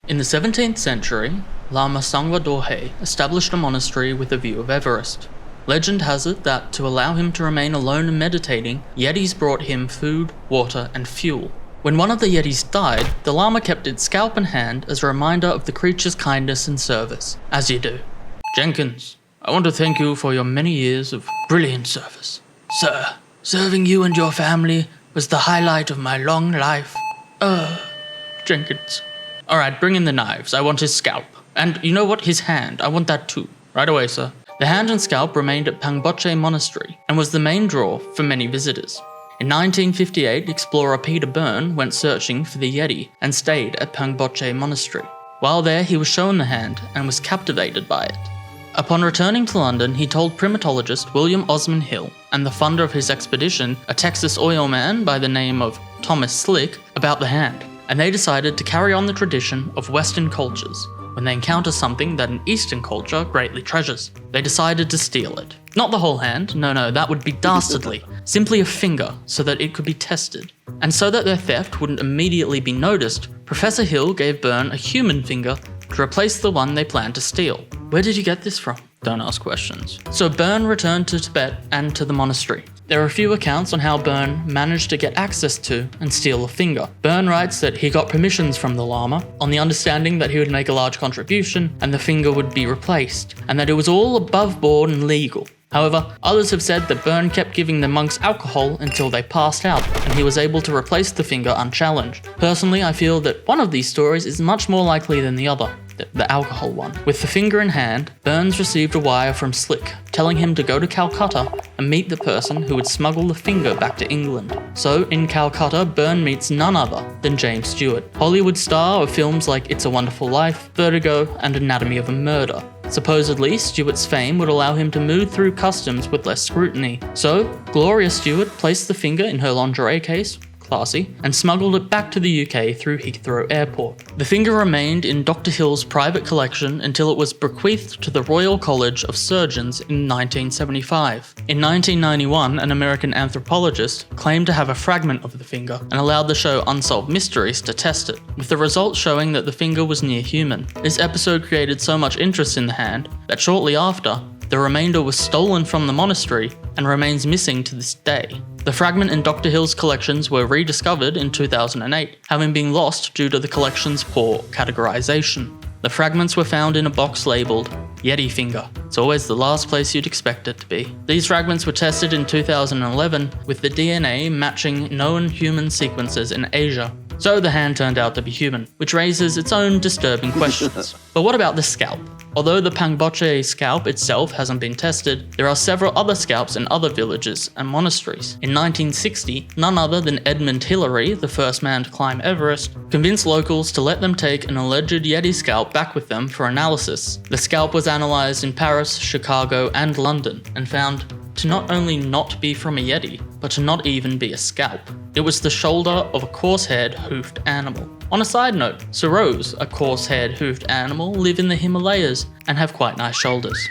In the 17th century, Lama Sangwa Dorje established a monastery with a view of Everest. Legend has it that to allow him to remain alone and meditating, Yetis brought him food, water, and fuel. When one of the Yetis died, the Lama kept its scalp in hand as a reminder of the creature's kindness and service, as you do. Jenkins, I want to thank you for your many years of brilliant service. Sir, serving you and your family was the highlight of my long life. Jenkins. Alright, bring in the knives. I want his scalp. And you know what? His hand. I want that too. Right away, sir. The hand and scalp remained at Panboche Monastery and was the main draw for many visitors. In 1958, explorer Peter Byrne went searching for the Yeti and stayed at Panboche Monastery. While there, he was shown the hand and was captivated by it. Upon returning to London, he told primatologist William Osman Hill and the funder of his expedition, a Texas oil man by the name of Thomas Slick, about the hand, and they decided to carry on the tradition of Western cultures. When they encounter something that an Eastern culture greatly treasures, they decided to steal it. Not the whole hand, no, that would be dastardly. Simply a finger, so that it could be tested. And so that their theft wouldn't immediately be noticed, Professor Hill gave Byrne a human finger to replace the one they planned to steal. Where did you get this from? Don't ask questions. So Byrne returned to Tibet and to the monastery. There are a few accounts on how Byrne managed to get access to and steal a finger. Byrne writes that he got permissions from the Lama on the understanding that he would make a large contribution and the finger would be replaced, and that it was all above board and legal. However, others have said that Byrne kept giving the monks alcohol until they passed out, and he was able to replace the finger unchallenged. Personally, I feel that one of these stories is much more likely than the other. The alcohol one. With the finger in hand, Burns received a wire from Slick, telling him to go to Calcutta and meet the person who would smuggle the finger back to England. So, in Calcutta, Byrne meets none other than James Stewart, Hollywood star of films like It's a Wonderful Life, Vertigo, and Anatomy of a Murder. Supposedly, Stewart's fame would allow him to move through customs with less scrutiny. So, Gloria Stewart placed the finger in her lingerie case, classy, and smuggled it back to the UK through Heathrow Airport. The finger remained in Dr. Hill's private collection until it was bequeathed to the Royal College of Surgeons in 1975. In 1991, an American anthropologist claimed to have a fragment of the finger and allowed the show Unsolved Mysteries to test it, with the results showing that the finger was near human. This episode created so much interest in the hand that shortly after, the remainder was stolen from the monastery and remains missing to this day. The fragment in Dr. Hill's collections were rediscovered in 2008, having been lost due to the collection's poor categorization. The fragments were found in a box labelled Yeti finger. It's always the last place you'd expect it to be. These fragments were tested in 2011 with the DNA matching known human sequences in Asia. So the hand turned out to be human, which raises its own disturbing questions. But what about the scalp? Although the Panboche scalp itself hasn't been tested, there are several other scalps in other villages and monasteries. In 1960, none other than Edmund Hillary, the first man to climb Everest, convinced locals to let them take an alleged Yeti scalp back with them for analysis. The scalp was analysed in Paris, Chicago, and London, and found to not only not be from a Yeti, but to not even be a scalp. It was the shoulder of a coarse-haired, hoofed animal. On a side note, Serows, a coarse-haired, hoofed animal, live in the Himalayas and have quite nice shoulders.